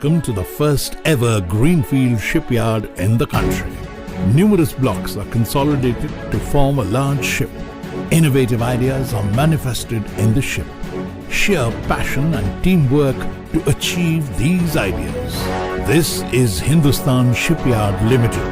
welcome to the first ever greenfield shipyard in the country. Numerous blocks are consolidated to form a large ship. Innovative ideas are manifested in the ship. Sheer passion and teamwork to achieve these ideas. This is Hindustan Shipyard Limited.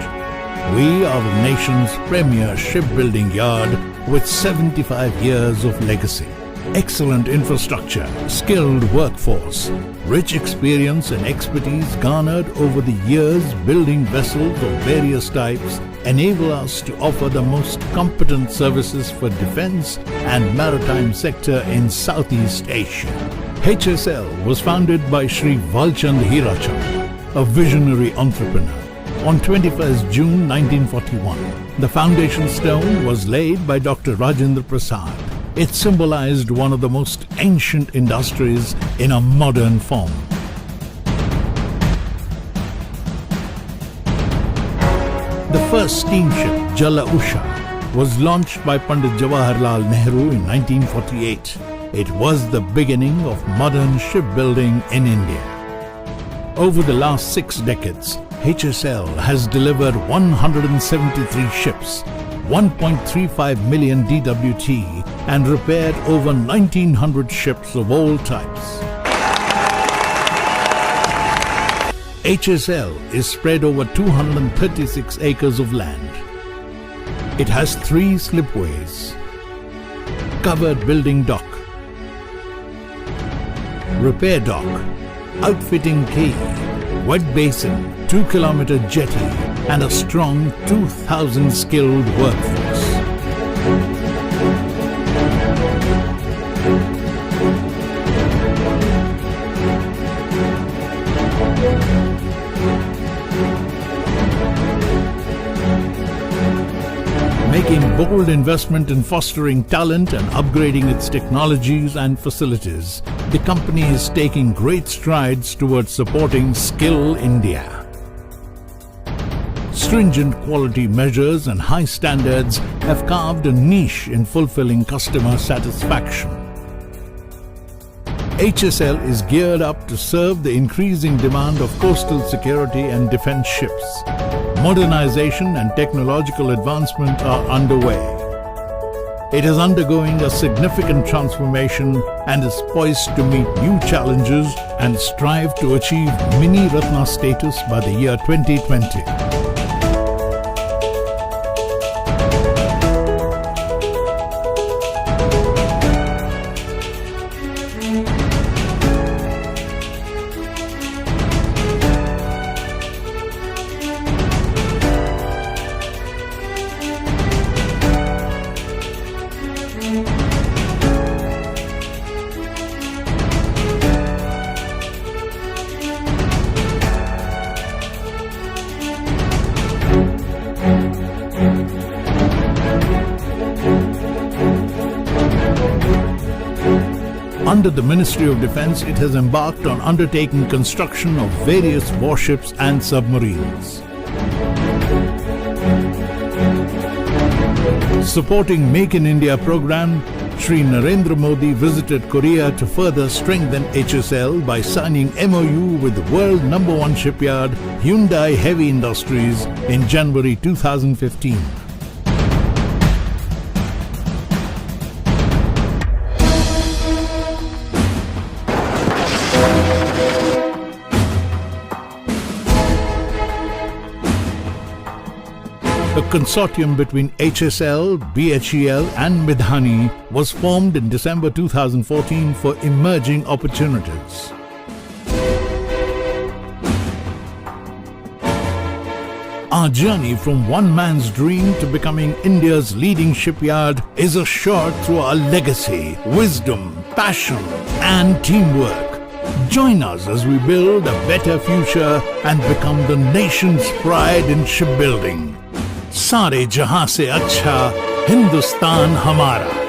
We are the nation's premier shipbuilding yard with 75 years of legacy. Excellent infrastructure, skilled workforce, rich experience and expertise garnered over the years building vessels of various types enable us to offer the most competent services for defense and maritime sector in Southeast Asia. HSL was founded by Shri Valchand Hirachand, a visionary entrepreneur. On 21st June 1941, the foundation stone was laid by Dr. Rajendra Prasad. It symbolized one of the most ancient industries in a modern form. The first steamship, Jala Usha, was launched by Pandit Jawaharlal Nehru in 1948. It was the beginning of modern shipbuilding in India. Over the last 6 decades, HSL has delivered 173 ships, 1.35 million DWT, and repaired over 1900 ships of all types. HSL is spread over 236 acres of land. It has 3 slipways, covered building dock, repair dock, outfitting quay, wet basin, 2-kilometer jetty, and a strong 2,000 skilled workforce. Making bold investment in fostering talent and upgrading its technologies and facilities, the company is taking great strides towards supporting Skill India. Stringent quality measures and high standards have carved a niche in fulfilling customer satisfaction. HSL is geared up to serve the increasing demand of coastal security and defense ships. Modernization and technological advancement are underway. It is undergoing a significant transformation and is poised to meet new challenges and strive to achieve Mini Ratna status by the year 2020. Under the Ministry of Defence, it has embarked on undertaking construction of various warships and submarines. Supporting Make in India program, Shri Narendra Modi visited Korea to further strengthen HSL by signing MOU with the world #1 shipyard Hyundai Heavy Industries in January 2015. A consortium between HSL, BHEL and Midhani was formed in December 2014 for emerging opportunities. Our journey from one man's dream to becoming India's leading shipyard is assured through our legacy, wisdom, passion and teamwork. Join us as we build a better future and become the nation's pride in shipbuilding. सारे जहां से अच्छा हिंदुस्तान हमारा।